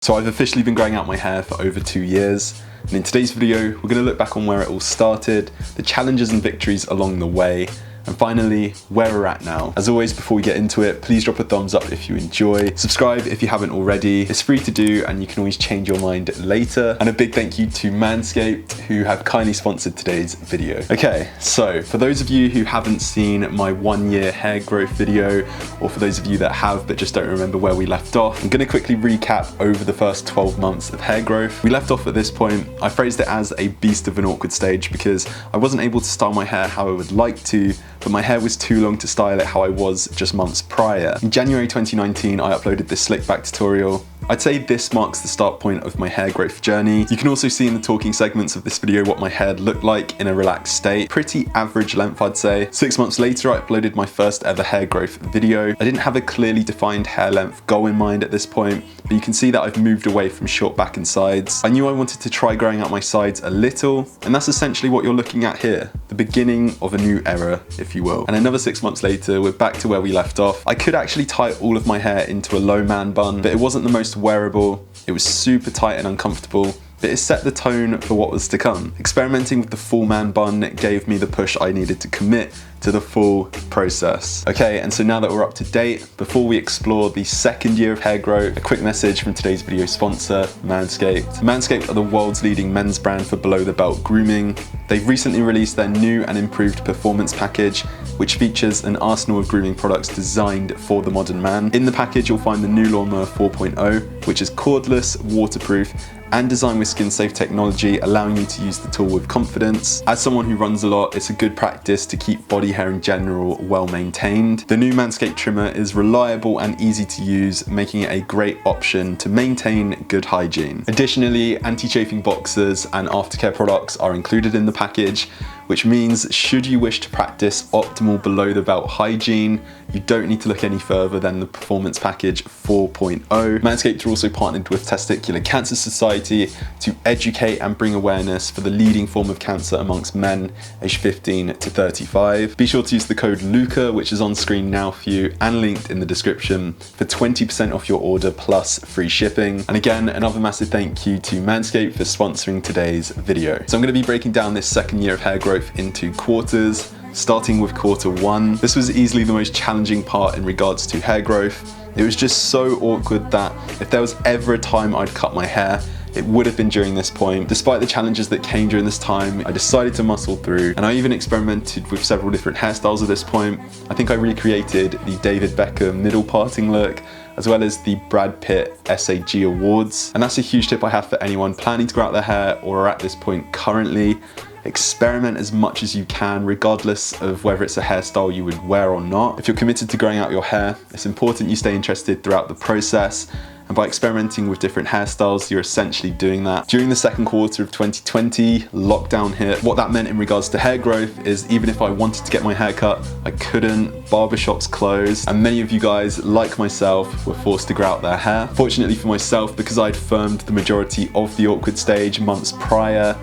So I've officially been growing out my hair for over 2 years, and in today's video we're going to look back on where it all started, the challenges and victories along the way, and finally where we're at now. As always, before we get into it, please drop a thumbs up if you enjoy, subscribe if you haven't already, it's free to do and you can always change your mind later, and a big thank you to Manscaped who have kindly sponsored today's video. Okay, so for those of you who haven't seen my 1 year hair growth video, or for those of you that have but just don't remember where we left off, I'm going to quickly recap over the first 12 months of hair growth. We left off at this point, I phrased it as a beast of an awkward stage because I wasn't able to style my hair how I would like to, but my hair was too long to style it how I was just months prior. In January 2019, I uploaded this slick back tutorial. I'd say this marks the start point of my hair growth journey. You can also see in the talking segments of this video what my hair looked like in a relaxed state. Pretty average length, I'd say. 6 months later, I uploaded my first ever hair growth video. I didn't have a clearly defined hair length goal in mind at this point, but you can see that I've moved away from short back and sides. I knew I wanted to try growing out my sides a little, and that's essentially what you're looking at here. The beginning of a new era, if you will. And another 6 months later, we're back to where we left off. I could actually tie all of my hair into a low man bun, but it wasn't the most wearable. It was super tight and uncomfortable, but it set the tone for what was to come. Experimenting with the full man bun gave me the push I needed to commit to the full process. Okay, and so now that we're up to date, before we explore the second year of hair growth, a quick message from today's video sponsor, Manscaped. Manscaped are the world's leading men's brand for below the belt grooming. They've recently released their new and improved performance package, which features an arsenal of grooming products designed for the modern man. In the package, you'll find the new Lawnmower 4.0, which is cordless, waterproof, and designed with skin-safe technology, allowing you to use the tool with confidence. As someone who runs a lot, it's a good practice to keep body hair in general well maintained. The new Manscaped trimmer is reliable and easy to use, making it a great option to maintain good hygiene. Additionally, anti-chafing boxers and aftercare products are included in the package, which means should you wish to practice optimal below the belt hygiene, you don't need to look any further than the Performance Package 4.0. Manscaped are also partnered with Testicular Cancer Society to educate and bring awareness for the leading form of cancer amongst men aged 15 to 35. Be sure to use the code Luca, which is on screen now for you and linked in the description, for 20% off your order plus free shipping. And again, another massive thank you to Manscaped for sponsoring today's video. So I'm going to be breaking down this second year of hair growth into quarters, starting with quarter 1. This was easily the most challenging part in regards to hair growth. It was just so awkward that if there was ever a time I'd cut my hair, it would have been during this point. Despite the challenges that came during this time, I decided to muscle through, and I even experimented with several different hairstyles at this point. I think I recreated the David Beckham middle parting look, as well as the Brad Pitt SAG Awards. And that's a huge tip I have for anyone planning to grow out their hair or are at this point currently. Experiment as much as you can, regardless of whether it's a hairstyle you would wear or not. If you're committed to growing out your hair, it's important you stay interested throughout the process. And by experimenting with different hairstyles, you're essentially doing that. During the second quarter of 2020, lockdown hit. What that meant in regards to hair growth is even if I wanted to get my hair cut, I couldn't. Barbershops closed, and many of you guys, like myself, were forced to grow out their hair. Fortunately for myself, because I'd firmed the majority of the awkward stage months prior,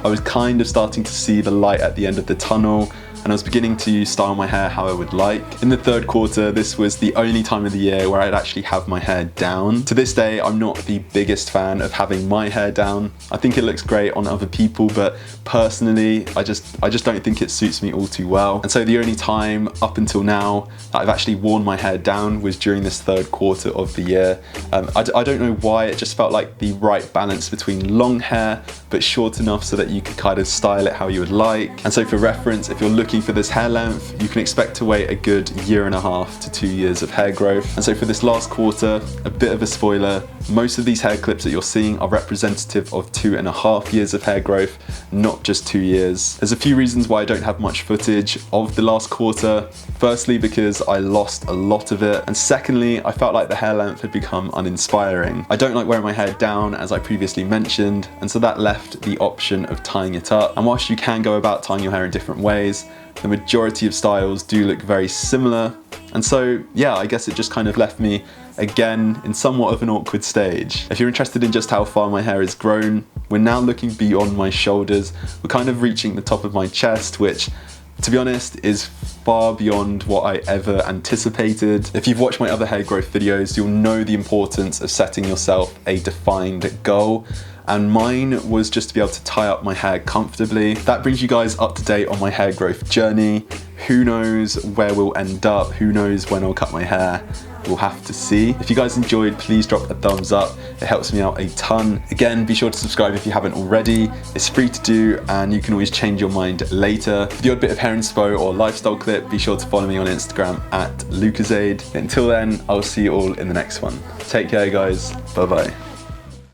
I was kind of starting to see the light at the end of the tunnel, and I was beginning to style my hair how I would like. In the third quarter, this was the only time of the year where I'd actually have my hair down. To this day, I'm not the biggest fan of having my hair down. I think it looks great on other people, but personally, I just don't think it suits me all too well. And so the only time up until now that I've actually worn my hair down was during this third quarter of the year. I don't know why, it just felt like the right balance between long hair, but short enough so that you could kind of style it how you would like. And so for reference, if you're looking for this hair length, you can expect to wait a good 1.5 to 2 years of hair growth. And so for this last quarter, a bit of a spoiler, most of these hair clips that you're seeing are representative of 2.5 years of hair growth, not just 2 years. There's a few reasons why I don't have much footage of the last quarter. Firstly, because I lost a lot of it, and secondly, I felt like the hair length had become uninspiring. I don't like wearing my hair down, as I previously mentioned, and so that left the option of tying it up. And whilst you can go about tying your hair in different ways, the majority of styles do look very similar. And so, yeah, I guess it just kind of left me again in somewhat of an awkward stage. If you're interested in just how far my hair has grown, we're now looking beyond my shoulders. We're kind of reaching the top of my chest, which to be honest, is far beyond what I ever anticipated. If you've watched my other hair growth videos, you'll know the importance of setting yourself a defined goal. And mine was just to be able to tie up my hair comfortably. That brings you guys up to date on my hair growth journey. Who knows where we'll end up? Who knows when I'll cut my hair? We'll have to see. If you guys enjoyed, please drop a thumbs up. It helps me out a ton. Again, be sure to subscribe if you haven't already. It's free to do, and you can always change your mind later. For the odd bit of hair inspo or lifestyle clip, be sure to follow me on Instagram at Lucasantangelo. Until then, I'll see you all in the next one. Take care, guys. Bye-bye.